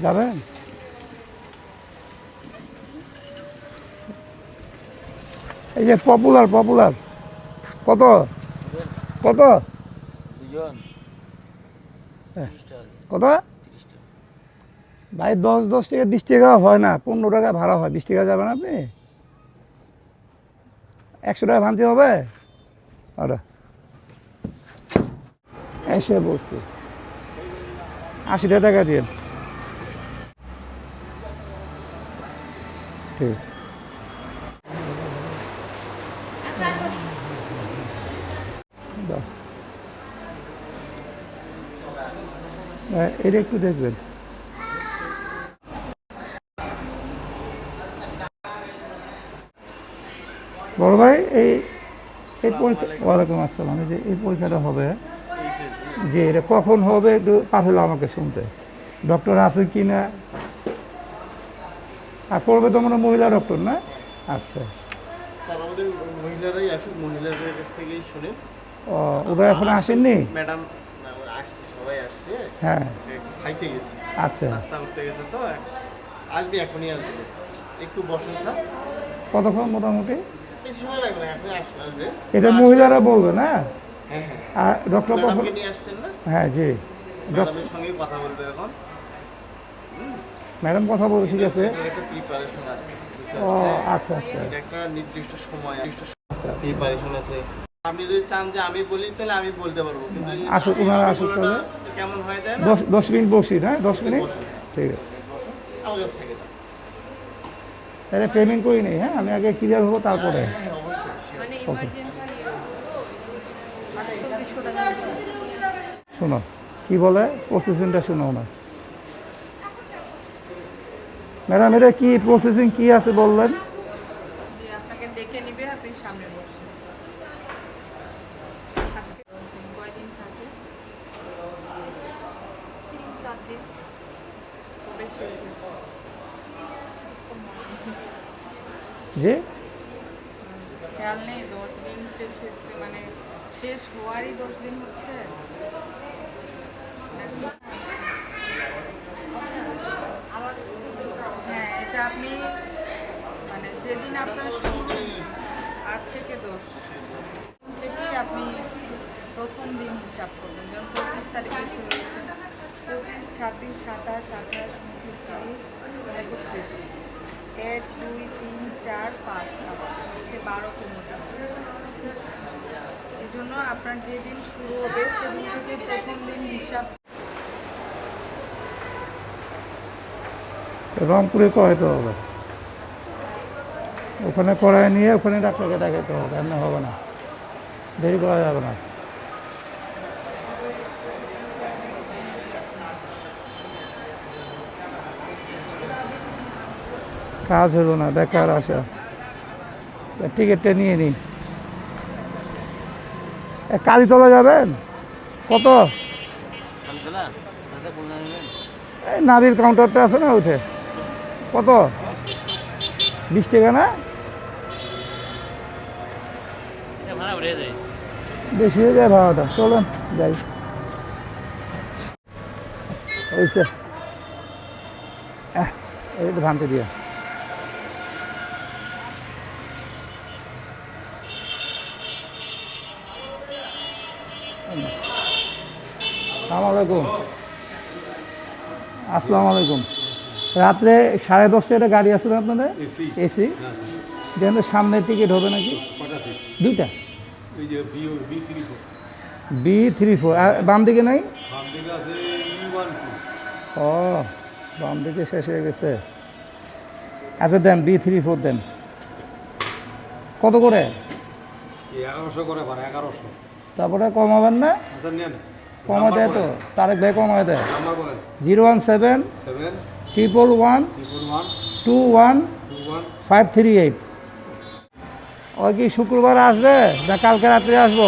যাবেন? এই যে পপুলার কত কত কত ভাই 10 টাকা 20 টাকা হয় না, 15 টাকা ভাড়া হয়। 20 টাকা যাবেন আপনি? 100 টাকা ভাঙতে হবে। আরে এসে বলছি 80 টাকা দিয়ে ঠিক আছে। এটা একটু দেখবেন। বড় ভাই এই এই পরীক্ষা, ওয়ালাইকুম আসসালাম। এই যে এই পরীক্ষাটা হবে, যে এটা কখন হবে একটু পাঠালো আমাকে শুনতে, ডক্টর আছে কি না। আর করবে তো মনে মহিলা ডক্টর না? আচ্ছা স্যার আমাদের মহিলারাই আসুক, মহিলাদের কাছ থেকেই শুনে। ও, ওরা এখন আসেননি? ম্যাডাম আসছে, সবাই আসছে। হ্যাঁ খাইতে গেছে, আচ্ছা, নাস্তা করতে গেছে, তো আসবে, এখনই আসবে। একটু বসেন স্যার। কতক্ষণ মোটামুটি? বেশি সময় লাগবে না, এখনই আসবে। এটা মহিলারা বলবে না? হ্যাঁ হ্যাঁ। আর ডক্টর কখন? ম্যাডামকে নিয়ে আসছেন না? হ্যাঁ জি, ম্যাডামের সঙ্গে কথা বলবে এখন। ম্যাডাম কথা বলবে, ঠিক আছে। এর একটা প্রিপারেশন আছে, বুঝতে ও পারছেন? আচ্ছা আচ্ছা এটা একটা নির্দিষ্ট সময়, আচ্ছা প্রিপারেশন আছে। আপনি যদি চান যে আমি বলি, তাহলে আমি বলতে পারবো, কিন্তু আসুক, ওনারা আসুক তাহলে। কেমন হয় যায় না? 10 মিনিট বসি না? 10 মিনিট বসুন। ঠিক আছে। আমার কাছে থেকে যান। তাহলে পেমেন্ট করি নেই, হ্যাঁ আমি আগে ক্লিয়ার হবো তারপরে। হ্যাঁ অবশ্যই। ওকে শোনো কি বলে, প্রসেসিংটা শোনো না ম্যাডাম, এটা কি প্রসেসিং কি আছে বললেন? আপনাকে ডেকে নিবে, আপনি সামনে বসেন। আজকে কয়দিন থাকে? 3-4 দিন। বেশি যে খেয়াল নেই, 10 দিন শেষ হচ্ছে, মানে শেষ হওয়ারই 10 দিন হচ্ছে। হ্যাঁ, এটা আপনি মানে যেদিন আপনার শুরু 8 থেকে 10 থেকেই আপনি প্রথম দিন হিসাব করবেন। যেমন 25 তারিখে শুরু হয়েছে, 25, 26, 27, 28, 29, 30, 31, 1, 2, 3, 4, 5 আজকে 12 মোটামুটি। এই জন্য আপনার যেদিন শুরু হবে সেদিন থেকে প্রথম দিন হিসাব। রংপুরে করাইতে হবে, ওখানে করাই নিয়ে ওখানে ডাক্তারকে দেখাতে হবে, এমনি হবে না, দেরি করা যাবে না। কাজ হলো না, বেকার আসা। টিকিটটা নিয়ে নিই। কালীতলা যাবেন? কত? এই নাবির কাউন্টারটা আছে না, উঠে কত? 20 টাকা না? বেশি হয়ে যায় ভাড়াটা, চলুন যাই। ওইসে এই তো ভাঙতে দিয়ে। আসসালামু আলাইকুম। আসসালামু আলাইকুম। রাত্রে 10:30 একটা গাড়ি আছে না আপনাদের? এসি। যেন সামনের টিকিট হবে নাকি? দুইটা B34। বাম দিকে নাই? ও বাম দিকে শেষ হয়ে গেছে। আচ্ছা দেন B34 দেন। কত করে? 1100 করে ভাড়া, 1100। তারপরে কমাবেন না? কমা দেয় তো, তারেক ভাই কমায় দেয়। 017 111 21538। ওই কি শুক্রবার আসবে না কালকে রাত্রে আসবো?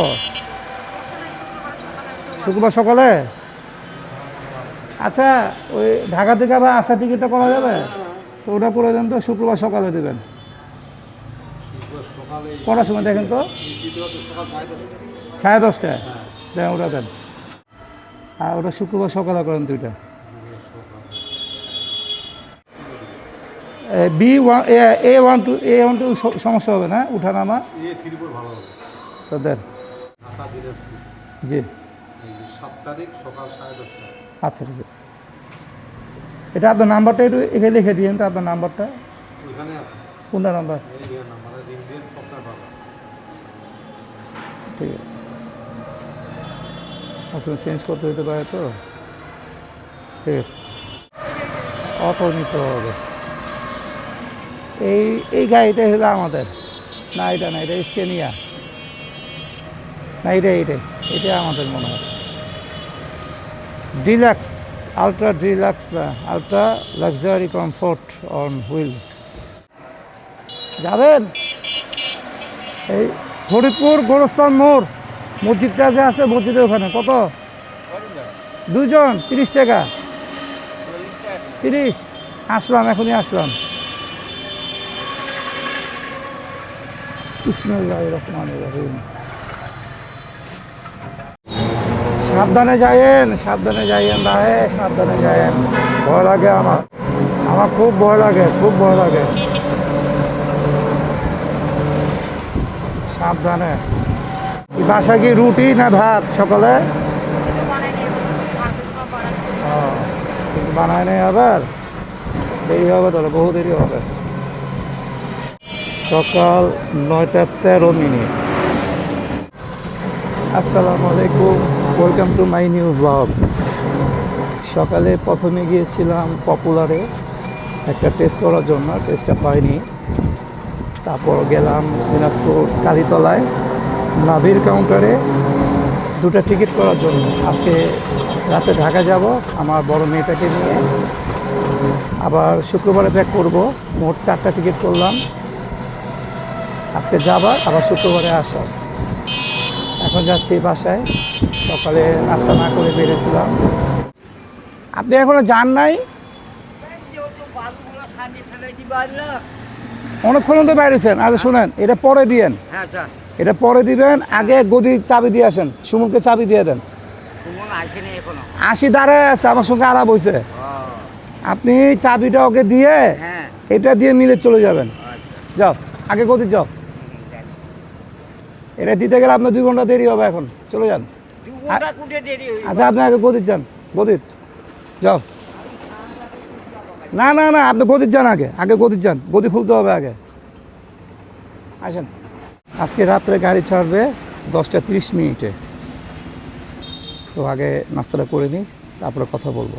শুক্রবার সকালে। আচ্ছা ওই ঢাকা থেকে আবার আসা টিকিটটা করা যাবে তো? ওটা করে দেন তো, শুক্রবার সকালে দেবেন। কটার সময় দেখেন তো? 10:30। দেন ওটা দেন। আর ওটা শুক্রবার সকালে করেন দুইটা। A12 সমস্যা হবে না উঠানামা A3 ভালো হবে। তাদের ঢাকা দিনাজপুর জি এই যে 7 তারিখ সকাল 10:30টা। আচ্ছা ঠিক আছে। এটা আপনার নাম্বারটা একটু এখানে লিখে দিন তো আপনার নাম্বারটা ওইখানে আছে কোনটা নাম্বার এই যে নাম্বারে রিং দিয়ে প্রচার পাবে। ঠিক আছে আসলে চেঞ্জ করতে হতে পারে তো ঠিক আছে অটো নিতে হবে এই গাড়িটা হলো আমাদের না এটা না এটা স্কেনিয়া না এটা আমাদের মনে হয় ডিলাক্স আলট্রা ডিলাক্স না ultra luxury comfort on wheels যাবেন এই ফরিদপুর গোরস্থান মোড় মসজিদটা যে আছে মসজিদের ওখানে কত দুজন 30 টাকা 30 আসলাম এখনই আসলাম বিসমিল্লাহির রহমানির রহিম সাবধানে যাইয়েন ভাই সাবধানে যাইয়েন ভয় লাগে আমার খুব ভয় লাগে সাবধানে বাসা কি রুটি না ভাত সকালে বানায় নেই আবার দেরি হবে তাহলে বহু দেরি হবে সকাল 9:13 আসসালামু আলাইকুম welcome to my new blog সকালে প্রথমে গিয়েছিলাম পপুলারে একটা টেস্ট করার জন্য টেস্টটা পাইনি তারপর গেলাম দিনাজপুর কালীতলায় নাভির কাউন্টারে 2টা টিকিট করার জন্য আজকে রাতে ঢাকা যাব আমার বড় মেয়েটাকে নিয়ে আবার শুক্রবারে ব্যাক করব মোট 4টা টিকিট করলাম আজকে যাবার আবার শুক্রবারে আসার এখন যাচ্ছি বাসায় সকালে নাস্তা না করে বেরিয়েছিলাম আপনি এখনো যান নাই অনেকক্ষণ তো বাইরেছেন আচ্ছা শুনেন এটা পরে দিয়েন এটা পরে দিবেন আগে গদির চাবি দিয়ে আসেন সুমনকে চাবি দিয়ে দেন আসি দাঁড়ায় আছে আমার সঙ্গে আলাপ হয়েছে আপনি চাবিটা ওকে দিয়ে এটা দিয়ে নিলে চলে যাবেন যাও আগে গদির যাও এটা দিতে গেলে আপনার 2 ঘন্টা দেরি হবে এখন চলে যান আচ্ছা আপনি আগে গদির যান গদির যাও না আপনি গদির যান আগে গদির যান গদি খুলতে হবে আগে আসেন আজকে রাত্রে গাড়ি ছাড়বে 10:30 তো আগে নাস্তাটা করে নিই তারপরে কথা বলবো